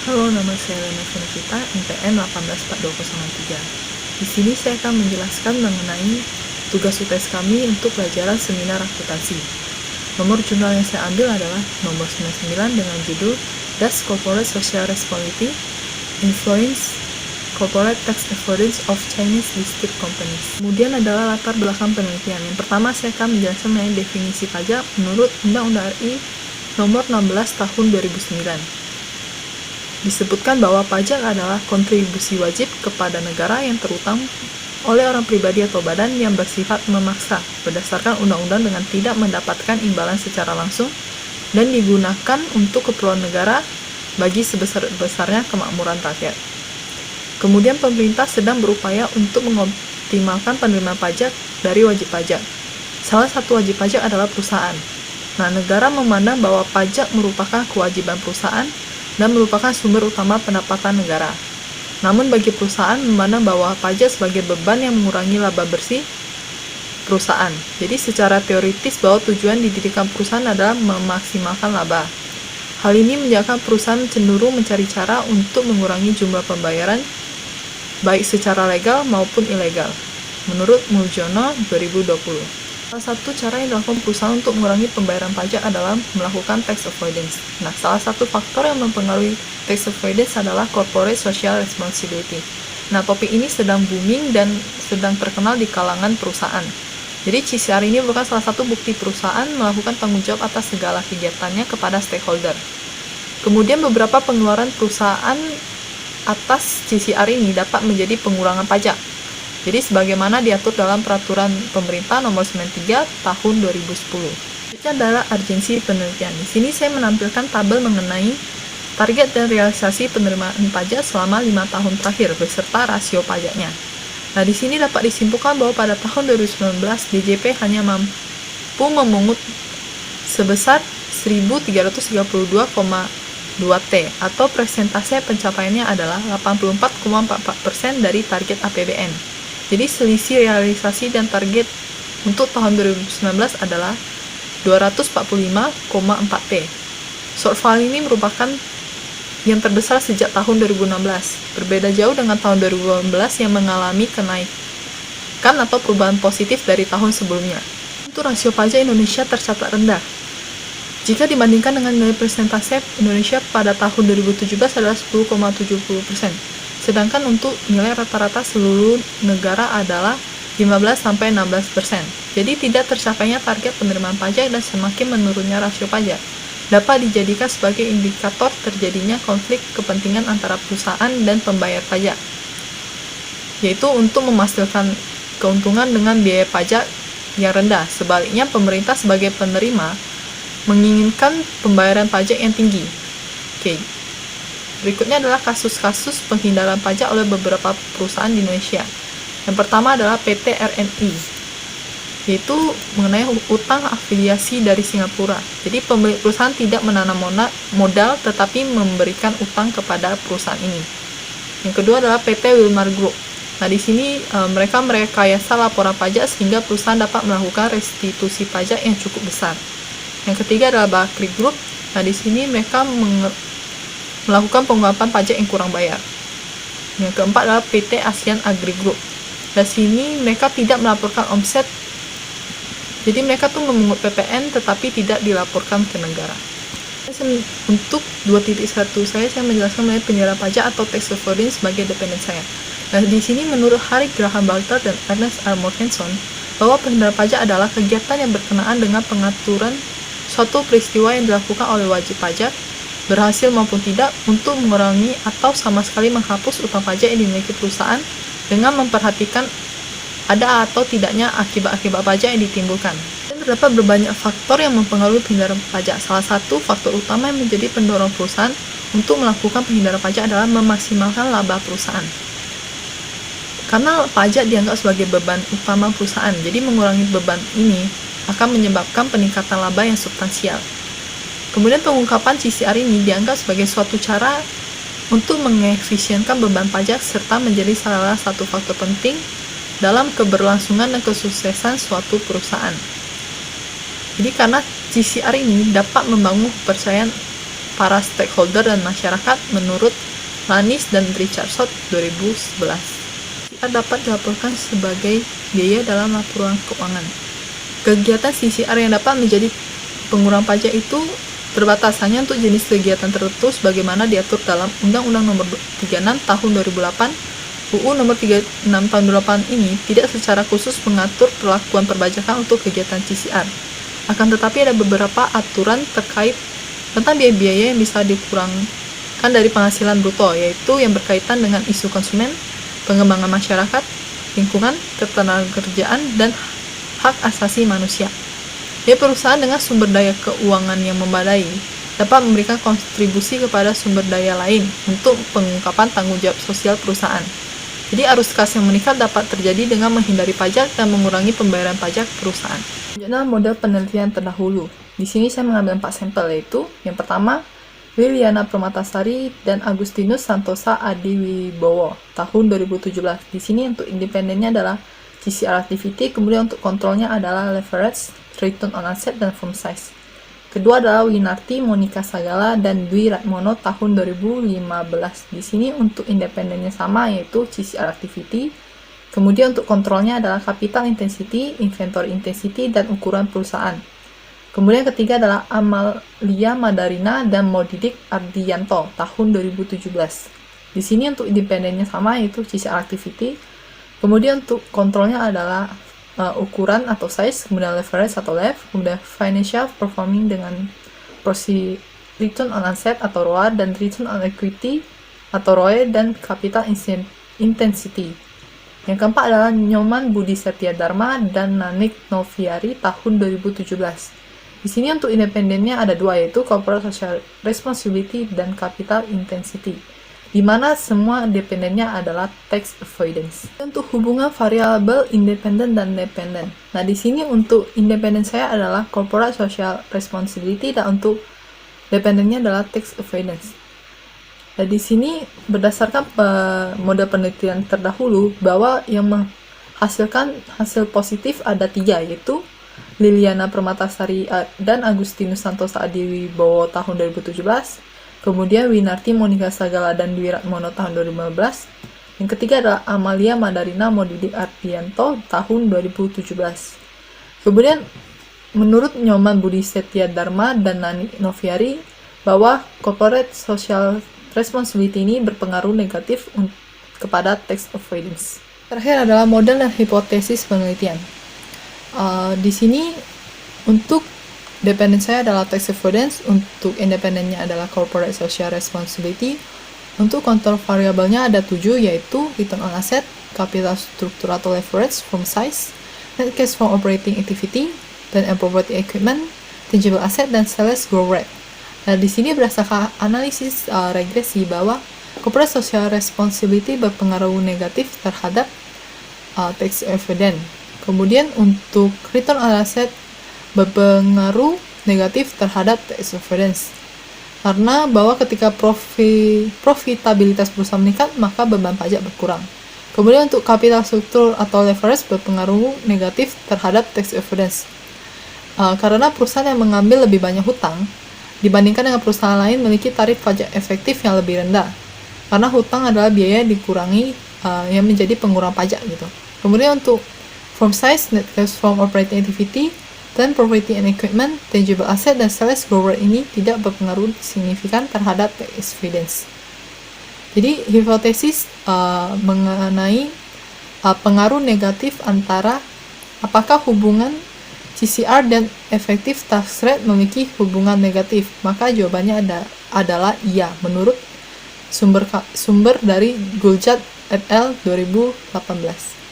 Halo, nama saya Lena Venukita, NPM 184203. Di sini saya akan menjelaskan mengenai tugas UTS kami untuk pelajaran seminar akuntansi. Nomor jurnal yang saya ambil adalah nomor 99 dengan judul Does Corporate Social Responsibility Influence Corporate Tax Avoidance of Chinese Listed Companies. Kemudian adalah latar belakang penelitian. Yang pertama saya akan menjelaskan mengenai definisi pajak menurut Undang-Undang RI nomor 16 tahun 2009. Disebutkan bahwa pajak adalah kontribusi wajib kepada negara yang terutang oleh orang pribadi atau badan yang bersifat memaksa berdasarkan undang-undang dengan tidak mendapatkan imbalan secara langsung dan digunakan untuk keperluan negara bagi sebesar-besarnya kemakmuran rakyat. Kemudian pemerintah sedang berupaya untuk mengoptimalkan penerimaan pajak dari wajib pajak. Salah satu wajib pajak adalah perusahaan. Nah, negara memandang bahwa pajak merupakan kewajiban perusahaan dan merupakan sumber utama pendapatan negara. Namun bagi perusahaan memandang bahwa pajak sebagai beban yang mengurangi laba bersih perusahaan. Jadi secara teoritis bahwa tujuan didirikan perusahaan adalah memaksimalkan laba. Hal ini menjadikan perusahaan cenderung mencari cara untuk mengurangi jumlah pembayaran baik secara legal maupun ilegal. Menurut Muljono 2020. Salah satu cara yang dilakukan perusahaan untuk mengurangi pembayaran pajak adalah melakukan tax avoidance. Nah, salah satu faktor yang mempengaruhi tax avoidance adalah corporate social responsibility. Nah, topik ini sedang booming dan sedang terkenal di kalangan perusahaan. Jadi, CSR ini merupakan salah satu bukti perusahaan melakukan tanggung jawab atas segala kegiatannya kepada stakeholder. Kemudian, beberapa pengeluaran perusahaan atas CSR ini dapat menjadi pengurangan pajak. Jadi sebagaimana diatur dalam peraturan pemerintah nomor 93 tahun 2010. Itu adalah urgensi penelitian. Di sini saya menampilkan tabel mengenai target dan realisasi penerimaan pajak selama 5 tahun terakhir beserta rasio pajaknya. Nah, di sini dapat disimpulkan bahwa pada tahun 2019 DJP hanya mampu memungut sebesar 1.332,2 T atau persentase pencapaiannya adalah 84,44% dari target APBN. Jadi selisih realisasi dan target untuk tahun 2019 adalah 245,4 T. Shortfall ini merupakan yang terbesar sejak tahun 2016. Berbeda jauh dengan tahun 2018 yang mengalami kenaikan atau perubahan positif dari tahun sebelumnya. Untuk rasio pajak Indonesia tercatat rendah. Jika dibandingkan dengan nilai persentase Indonesia pada tahun 2017 adalah 10,70%. Sedangkan untuk nilai rata-rata seluruh negara adalah 15-16%. Jadi tidak tercapainya target penerimaan pajak dan semakin menurunnya rasio pajak dapat dijadikan sebagai indikator terjadinya konflik kepentingan antara perusahaan dan pembayar pajak, yaitu untuk memastikan keuntungan dengan biaya pajak yang rendah. Sebaliknya, pemerintah sebagai penerima menginginkan pembayaran pajak yang tinggi. Berikutnya adalah kasus-kasus penghindaran pajak oleh beberapa perusahaan di Indonesia. Yang pertama adalah PT RNI, yaitu mengenai utang afiliasi dari Singapura. Jadi pemilik perusahaan tidak menanam modal tetapi memberikan utang kepada perusahaan ini. Yang kedua adalah PT Wilmar Group. Nah, di sini mereka merekayasa laporan pajak sehingga perusahaan dapat melakukan restitusi pajak yang cukup besar. Yang ketiga adalah Bakri Group. Nah, di sini mereka melakukan pengungkapan pajak yang kurang bayar. Yang keempat adalah PT ASEAN Agri Group. Di sini mereka tidak melaporkan omset. Jadi mereka tuh memungut PPN tetapi tidak dilaporkan ke negara. Untuk 2.1 saya menjelaskan mengenai penjara pajak atau tax avoidance sebagai dependen saya. Nah, di sini menurut Harry Graham Balter dan Ernest R. Mortenson bahwa penjara pajak adalah kegiatan yang berkenaan dengan pengaturan suatu peristiwa yang dilakukan oleh wajib pajak berhasil maupun tidak untuk mengurangi atau sama sekali menghapus utang pajak yang dimiliki perusahaan dengan memperhatikan ada atau tidaknya akibat-akibat pajak yang ditimbulkan. Dan terdapat berbanyak faktor yang mempengaruhi penghindaran pajak. Salah satu faktor utama yang menjadi pendorong perusahaan untuk melakukan penghindaran pajak adalah memaksimalkan laba perusahaan. Karena pajak dianggap sebagai beban utama perusahaan, jadi mengurangi beban ini akan menyebabkan peningkatan laba yang substansial. Kemudian pengungkapan CSR ini dianggap sebagai suatu cara untuk mengefisienkan beban pajak serta menjadi salah satu faktor penting dalam keberlangsungan dan kesuksesan suatu perusahaan. Jadi karena CSR ini dapat membangun kepercayaan para stakeholder dan masyarakat menurut Lanis dan Richardson 2011. CCR dapat dilaporkan sebagai biaya dalam laporan keuangan. Kegiatan CCR yang dapat menjadi pengurang pajak itu terbatas hanya untuk jenis kegiatan tertentu sebagaimana diatur dalam Undang-Undang Nomor 36 Tahun 2008. UU Nomor 36 Tahun 2008 ini tidak secara khusus mengatur perlakuan perpajakan untuk kegiatan CCR. Akan tetapi ada beberapa aturan terkait tentang biaya-biaya yang bisa dikurangkan dari penghasilan bruto, yaitu yang berkaitan dengan isu konsumen, pengembangan masyarakat, lingkungan, ketenagakerjaan, dan hak asasi manusia. Perusahaan dengan sumber daya keuangan yang memadai dapat memberikan kontribusi kepada sumber daya lain untuk pengungkapan tanggung jawab sosial perusahaan. Jadi arus kas yang meningkat dapat terjadi dengan menghindari pajak dan mengurangi pembayaran pajak perusahaan. Selanjutnya, model penelitian terdahulu. Di sini saya mengambil 4 sampel, yaitu yang pertama, Liliana Permatasari dan Agustinus Santosa Adiwibowo tahun 2017. Di sini untuk independennya adalah CCR activity, kemudian untuk kontrolnya adalah leverage, return on asset, dan firm size. Kedua adalah Winarti Monika Sagala dan Dwi Ratmono tahun 2015. Di sini untuk independennya sama, yaitu CCR activity. Kemudian untuk kontrolnya adalah capital intensity, inventory intensity, dan ukuran perusahaan. Kemudian ketiga adalah Amalia Madarina dan Modidik Ardianto tahun 2017. Di sini untuk independennya sama, yaitu CCR activity. Kemudian untuk kontrolnya adalah ukuran atau size, kemudian leverage atau LEV, kemudian financial performing dengan return on asset atau ROA, dan return on equity atau ROE, dan capital intensity. Yang keempat adalah Nyoman Budi Setia Dharma dan Nanik Noviari tahun 2017. Di sini untuk independennya ada dua, yaitu corporate social responsibility dan capital intensity, di mana semua independennya adalah tax avoidance. Untuk hubungan variabel independen dan dependen. Nah, di sini untuk independen saya adalah corporate social responsibility dan untuk dependennya adalah tax avoidance. Nah, di sini berdasarkan model penelitian terdahulu bahwa yang menghasilkan hasil positif ada 3, yaitu Liliana Permatasari dan Agustinus Santosa Adiwibowo tahun 2017. Kemudian Winarti Monika Sagala dan Dwi Ratmono tahun 2015. Yang ketiga adalah Amalia Madarina Modidik Ardianto tahun 2017. Kemudian menurut Nyoman Budi Setia Dharma dan Nani Noviari bahwa corporate social responsibility ini berpengaruh negatif kepada tax avoidance. Terakhir adalah model dan hipotesis penelitian. Di sini untuk dependen saya adalah tax avoidance, untuk independennya adalah corporate social responsibility. Untuk kontrol variabelnya ada 7, yaitu return on asset, capital struktur atau leverage, firm size, net cash from operating activity, dan property equipment, tangible asset, dan sales growth rate. Nah, di sini berdasarkan analisis regresi bahwa corporate social responsibility berpengaruh negatif terhadap tax avoidance. Kemudian untuk return on asset berpengaruh negatif terhadap tax avoidance, karena bahwa ketika profitabilitas perusahaan meningkat, maka beban pajak berkurang. Kemudian untuk capital struktur atau leverage berpengaruh negatif terhadap tax avoidance, karena perusahaan yang mengambil lebih banyak hutang dibandingkan dengan perusahaan lain memiliki tarif pajak efektif yang lebih rendah, karena hutang adalah biaya dikurangi yang menjadi pengurang pajak gitu. Kemudian untuk firm size, net cash from operating activity, dan property and equipment, tangible asset, dan sales growth rate ini tidak berpengaruh signifikan terhadap tax avoidance. Jadi hipotesis mengenai pengaruh negatif antara apakah hubungan CCR dan effective tax rate memiliki hubungan negatif, maka jawabannya adalah iya menurut sumber dari Guljat et al. 2018.